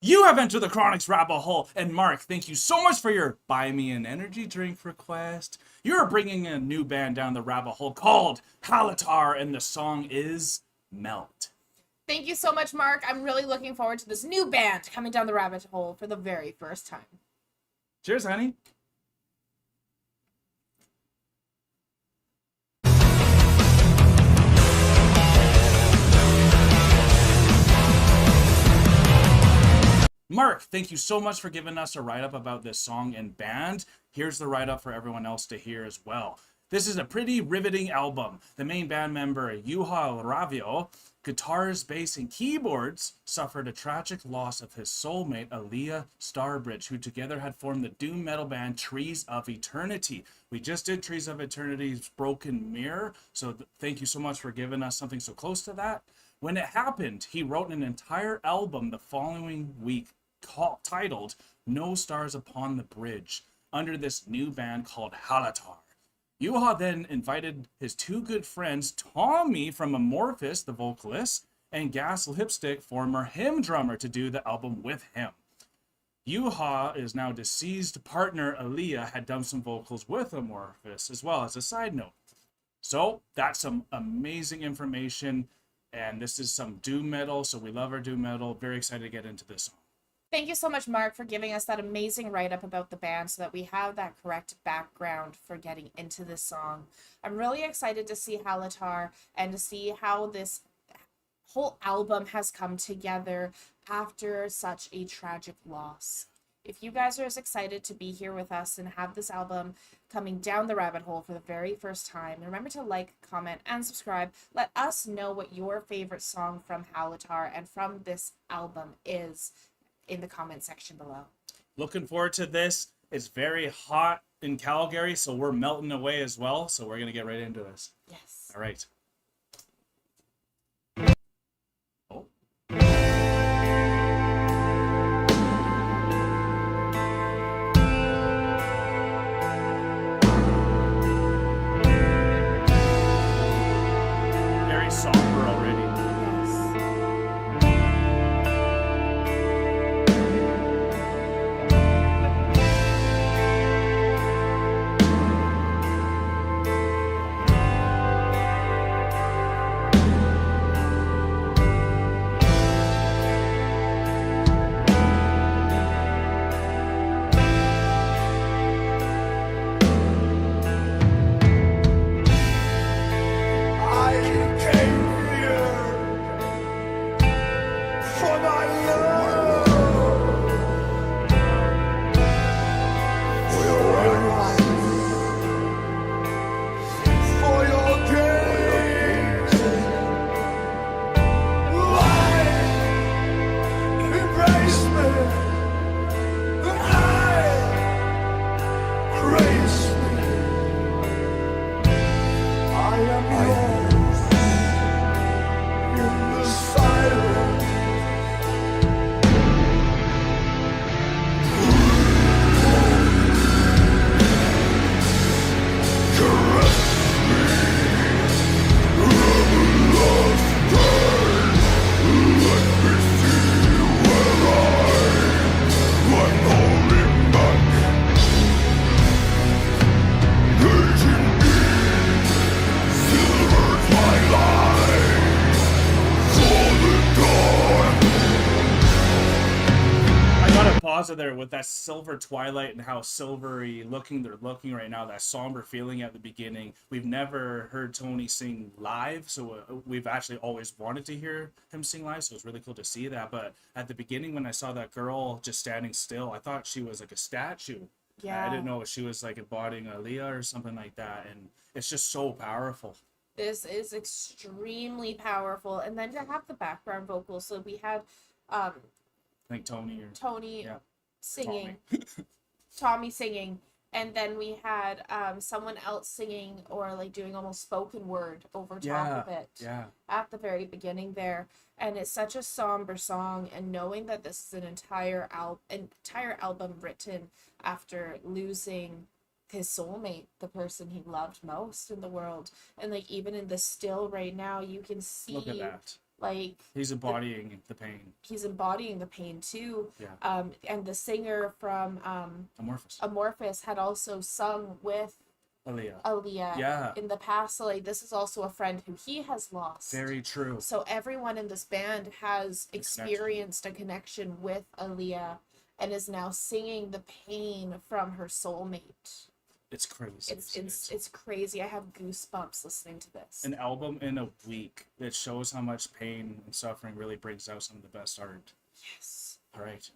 You have entered the Chronic's rabbit hole, and Mark, thank you so much for your buy me an energy drink request. You're bringing a new band down the rabbit hole called Hallatar, and the song is Melt. Thank you so much, Mark. I'm really looking forward to this new band coming down the rabbit hole for the very first time. Cheers, honey. Mark, thank you so much for giving us a write-up about this song and band. Here's the write-up for everyone else to hear as well. This is a pretty riveting album. The main band member, Juha Ravio, guitars, bass, and keyboards, suffered a tragic loss of his soulmate, Aliyah Starbridge, who together had formed the doom metal band Trees of Eternity. We just did Trees of Eternity's Broken Mirror, so thank you so much for giving us something so close to that. When it happened, he wrote an entire album the following week titled No Stars Upon the Bridge under this new band called Hallatar. Juha then invited his two good friends, Tommy from Amorphous, the vocalist, and Gas Lipstick, former Him drummer, to do the album with him. Juha is now deceased partner Aliyah had done some vocals with Amorphous as well, as a side note. So that's some amazing information, and this is some doom metal, so we love our doom metal. Very excited to get into this song. Thank you so much, Mark, for giving us that amazing write-up about the band so that we have that correct background for getting into this song. I'm really excited to see Hallatar and to see how this whole album has come together after such a tragic loss. If you guys are as excited to be here with us and have this album coming down the rabbit hole for the very first time, remember to like, comment, and subscribe. Let us know what your favorite song from Hallatar and from this album is in the comment section below. Looking forward to this. It's very hot in Calgary, so we're melting away as well. So we're going to get right into this. Yes. All right. Oh. Very somber already. There with that silver twilight and how silvery looking they're looking right now, that somber feeling at the beginning. We've never heard Tony sing live, so we've actually always wanted to hear him sing live, so it's really cool to see that. But at the beginning, when I saw that girl just standing still, I thought she was like a statue. Yeah. I didn't know if she was like embodying Aliyah or something like that, and it's just so powerful. This is extremely powerful. And then to have the background vocals, so we had I think Tony yeah. Singing, Tommy singing, and then we had someone else singing or like doing almost spoken word over top of it at the very beginning there. And it's such a somber song, and knowing that this is an entire album written after losing his soulmate, the person he loved most in the world, and like even in the still right now you can see look at that. Like, He's embodying the pain. he's embodying the pain too. Yeah. And the singer from Amorphous had also sung with Aaliyah Yeah. in the past. So like, this is also a friend who he has lost. Very true. So everyone in this band has experienced a connection with Aaliyah and is now singing the pain from her soulmate. It's crazy. It's crazy. I have goosebumps listening to this. An album in a week that shows how much pain and suffering really brings out some of the best art. Yes. All right.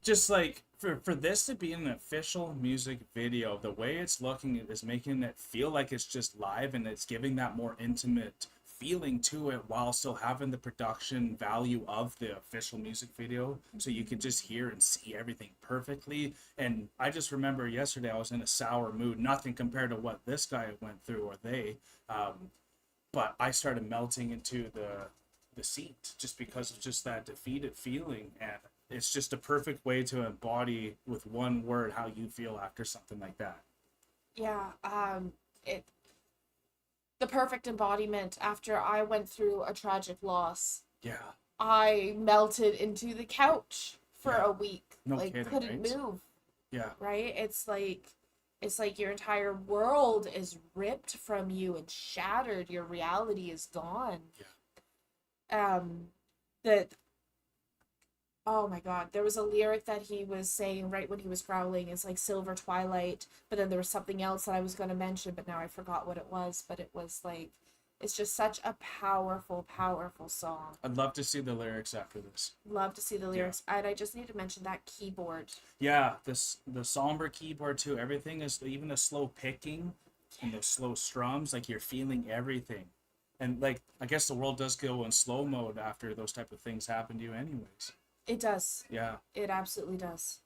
Just like for this to be an official music video, the way it's looking is making it feel like it's just live, and it's giving that more intimate feeling to it while still having the production value of the official music video, so you can just hear and see everything perfectly. And I just remember yesterday I was in a sour mood, nothing compared to what this guy went through, or they, but I started melting into the seat just because of just that defeated feeling. And it's just a perfect way to embody with one word how you feel after something like that. Yeah, the perfect embodiment after I went through a tragic loss. Yeah. I melted into the couch for a week. No like kidding, couldn't right? move. Yeah. Right? It's like your entire world is ripped from you and shattered. Your reality is gone. Yeah. Oh my God, there was a lyric that he was saying right when he was growling. It's like Silver Twilight, but then there was something else that I was going to mention, but now I forgot what it was. But it was like, it's just such a powerful, powerful song. I'd love to see the lyrics after this. Love to see the lyrics. And I just need to mention that keyboard. Yeah, the somber keyboard too. Everything is, even the slow picking and the slow strums, like you're feeling everything. And like, I guess the world does go in slow mode after those type of things happen to you anyways. It does. Yeah. It absolutely does.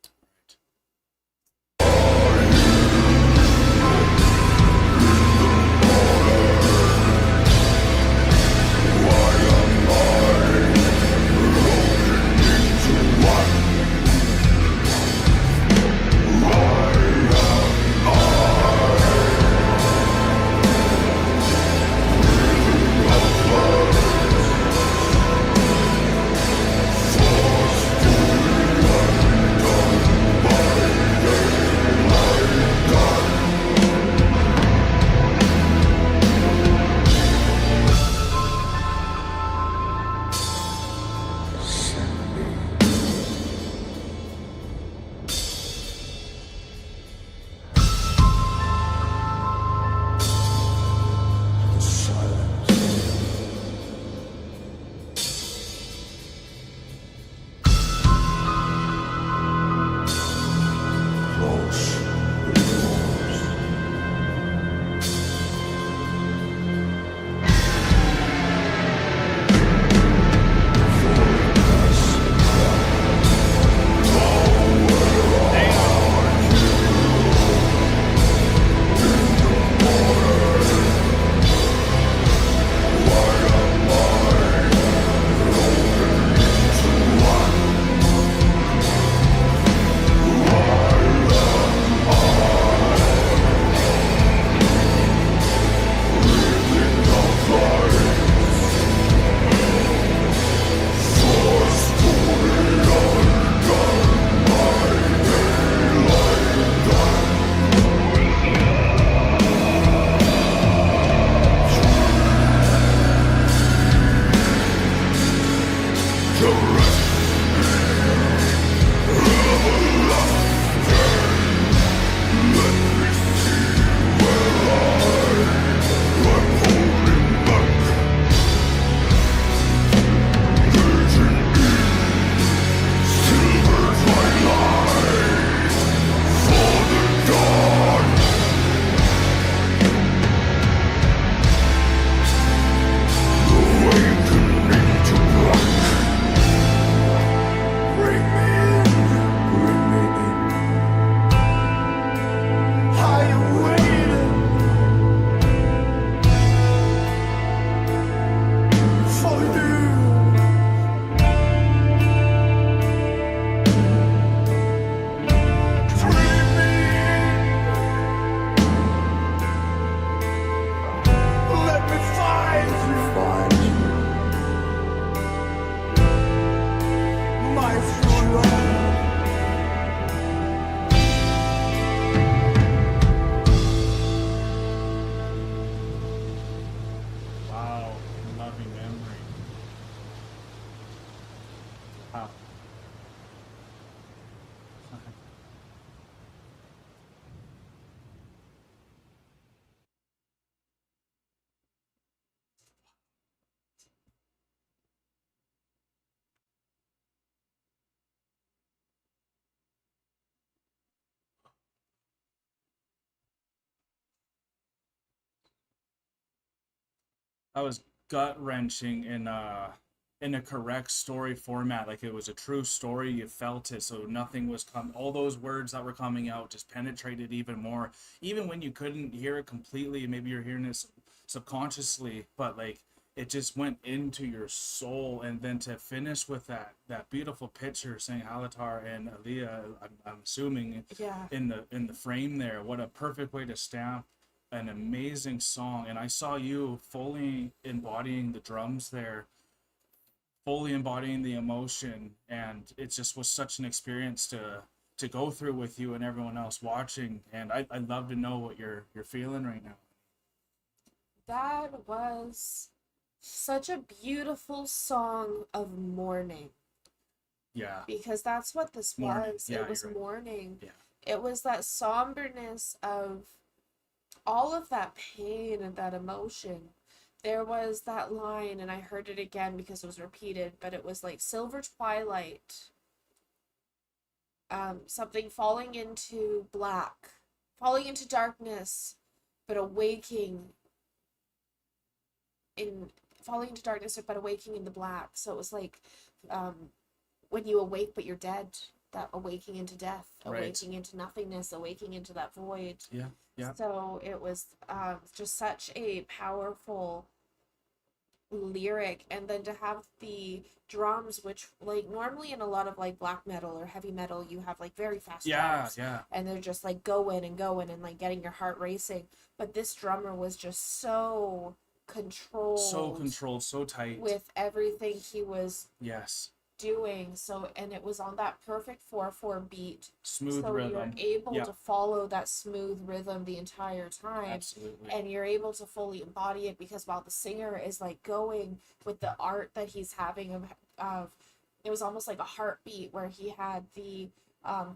That was gut wrenching in a correct story format. Like it was a true story. You felt it, so nothing was all those words that were coming out just penetrated even more. Even when you couldn't hear it completely, maybe you're hearing this subconsciously, but like it just went into your soul. And then to finish with that beautiful picture saying Hallatar and Aaliyah, I'm assuming Yeah. in the frame there. What a perfect way to stamp an amazing song. And I saw you fully embodying the drums there, fully embodying the emotion, and it just was such an experience to go through with you and everyone else watching. And I'd love to know what you're feeling right now. That was such a beautiful song of mourning, Yeah. because that's what this Mourning. was. Yeah, It was you're right. mourning. Yeah. It was that somberness of all of that pain and that emotion. There was that line, and I heard it again because it was repeated, but it was like silver twilight, something falling into black, falling into darkness, but awaking in falling into darkness, but awaking in the black. So it was like, um, when you awake, but you're dead. That awaking into death, Right. awaking into nothingness, awaking into that void. Yeah. Yeah. So it was just such a powerful lyric, and then to have the drums, which like normally in a lot of like black metal or heavy metal you have like very fast Yeah. drums, Yeah. and they're just like going and going and like getting your heart racing, but this drummer was just so So controlled controlled, so tight. with everything he was Yes. doing. So, and it was on that perfect 4/4 beat, Smooth so rhythm. you're able Yeah. to follow that smooth rhythm the entire time, Absolutely. and you're able to fully embody it, because while the singer is like going with the art that he's having of it was almost like a heartbeat where he had the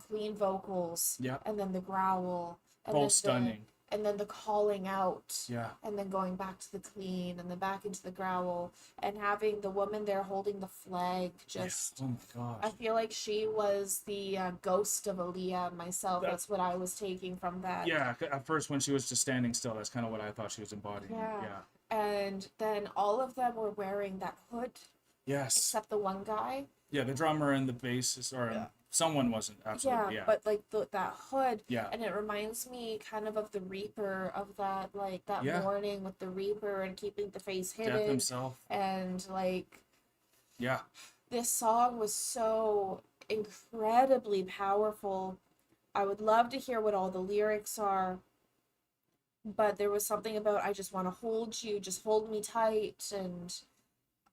clean vocals, Yeah. and then the growl, and Both then stunning. and then the calling out, Yeah. and then going back to the clean, and then back into the growl, and having the woman there holding the flag. Just, Yeah. Oh my I gosh. feel like she was the ghost of Aaliyah myself. That- That's what I was taking from that. Yeah. At first, when she was just standing still, that's kind of what I thought she was embodying. Yeah. Yeah. And then all of them were wearing that hood, Yes. except the one guy. Yeah. The drummer and the bassist, or Yeah. someone wasn't. Absolutely. Yeah. But like that hood, Yeah. and it reminds me kind of the Reaper, of that, like that Yeah. mourning with the Reaper and keeping the face Death hidden, himself. and like Yeah. this song was so incredibly powerful. I would love to hear what all the lyrics are, but there was something about I just want to hold you, just hold me tight, and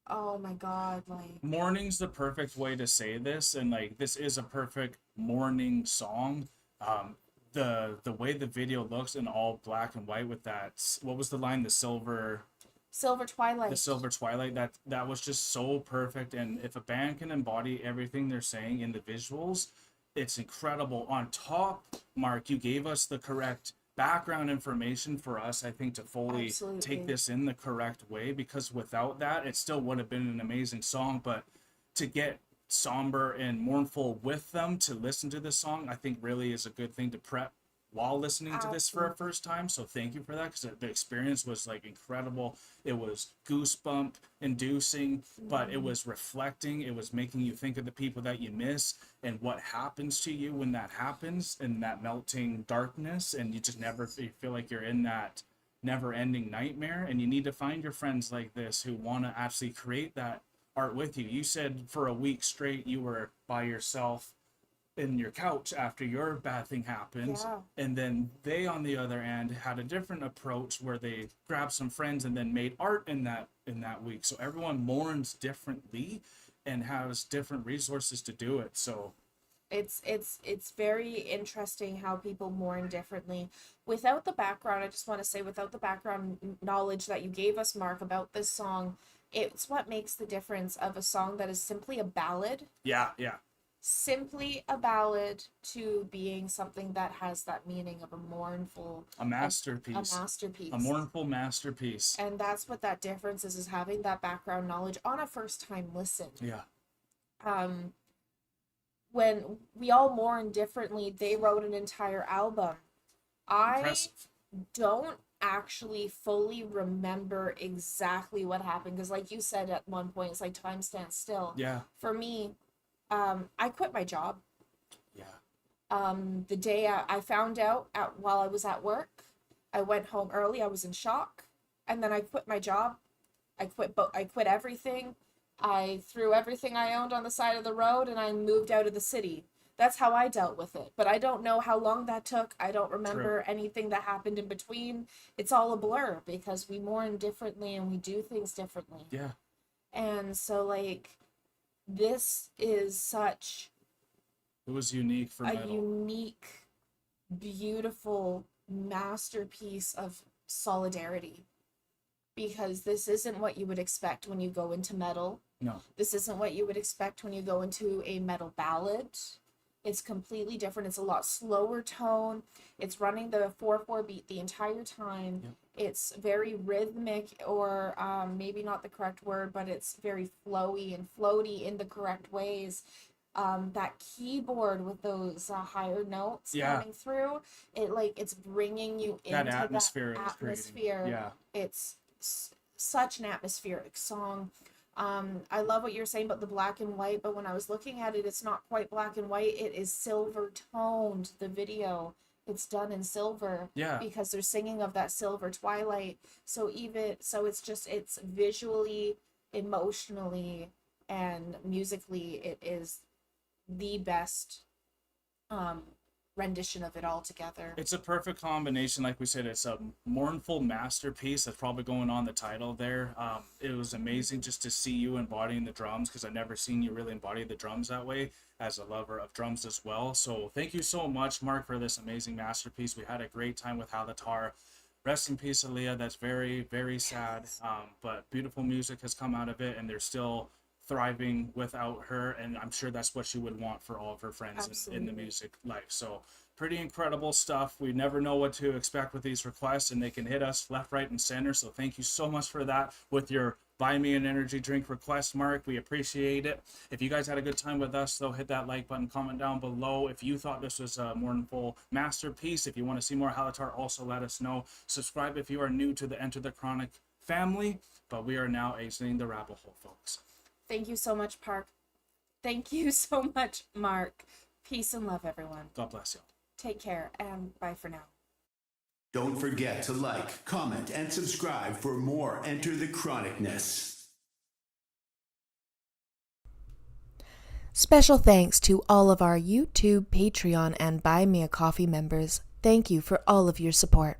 oh my God, like Mourning's the perfect way to say this, and like this is a perfect mourning song. The way the video looks in all black and white with that, what was the line, the silver Silver twilight, that was just so perfect. And if a band can embody everything they're saying in the visuals, it's incredible. On top, Mark, you gave us the correct background information for us, I think, to fully Absolutely. take this in the correct way, because without that it still would have been an amazing song. But to get somber and mournful with them to listen to this song, I think really is a good thing to prep while listening to this for a Absolutely. first time. So thank you for that, because the experience was like incredible. It was goosebump inducing, but it was reflecting. It was making you think of the people that you miss and what happens to you when that happens, in that melting darkness, and you just never, you feel like you're in that never ending nightmare. And you need to find your friends like this who want to actually create that art with you. You said for a week straight you were by yourself in your couch after your bad thing happened. Yeah. And then they, on the other end, had a different approach where they grabbed some friends and then made art in that week. So everyone mourns differently and has different resources to do it. So it's very interesting how people mourn differently. Without the background, I just want to say, without the background knowledge that you gave us, Mark, about this song, it's what makes the difference of a song that is simply a ballad, yeah, to being something that has that meaning of a mournful, a masterpiece, a mournful masterpiece. And that's what that difference is having that background knowledge on a first time listen. Yeah. When we all mourn differently, they wrote an entire album. I Impressive. don't actually fully remember exactly what happened, because like you said at one point, it's like time stands still. Yeah. For me, I quit my job. Yeah. The day I found out while I was at work, I went home early. I was in shock, and then I quit my job. I quit everything. I threw everything I owned on the side of the road, and I moved out of the city. That's how I dealt with it. But I don't know how long that took. I don't remember anything that happened in between. It's all a blur because we mourn differently and we do things differently. Yeah. And so, like, this is such It was unique for a metal. unique, beautiful masterpiece of solidarity, because this isn't what you would expect when you go into metal. No. This isn't what you would expect when you go into a metal ballad. It's completely different. It's a lot slower tone. It's running the 4/4 beat the entire time. Yep. It's very rhythmic, or maybe not the correct word, but it's very flowy and floaty in the correct ways. That keyboard with those higher notes coming through, it's bringing you into that atmosphere. Yeah. It's such an atmospheric song. I love what you're saying about the black and white, but when I was looking at it, it's not quite black and white. It is silver toned, the video. It's done in silver. Yeah. Because they're singing of that silver twilight. So it's visually, emotionally, and musically, it is the best rendition of it all together. It's a perfect combination. Like we said, it's a mournful masterpiece. That's probably going on the title there. It was amazing just to see you embodying the drums, because I've never seen you really embody the drums that way, as a lover of drums as well. So thank you so much, Mark, for this amazing masterpiece. We had a great time with Hallatar. Rest in peace, Aaliyah. That's very, very sad. But beautiful music has come out of it, and they're still thriving without her, and I'm sure that's what she would want for all of her friends in the music life. So pretty incredible stuff. We never know what to expect with these requests, and they can hit us left, right, and center. So thank you so much for that with your buy me an energy drink request, Mark. We appreciate it. If you guys had a good time with us, though, hit that like button, comment down below if you thought this was a mournful masterpiece. If you want to see more Hallatar, also let us know. Subscribe if you are new to the Enter the Chronic family. But we are now exiting the rabbit hole, folks. Thank you so much, Park. Thank you so much, Mark. Peace and love, everyone. God bless you. Take care, and bye for now. Don't forget to like, comment, and subscribe for more Enter the Chronicness. Special thanks to all of our YouTube, Patreon, and Buy Me a Coffee members. Thank you for all of your support.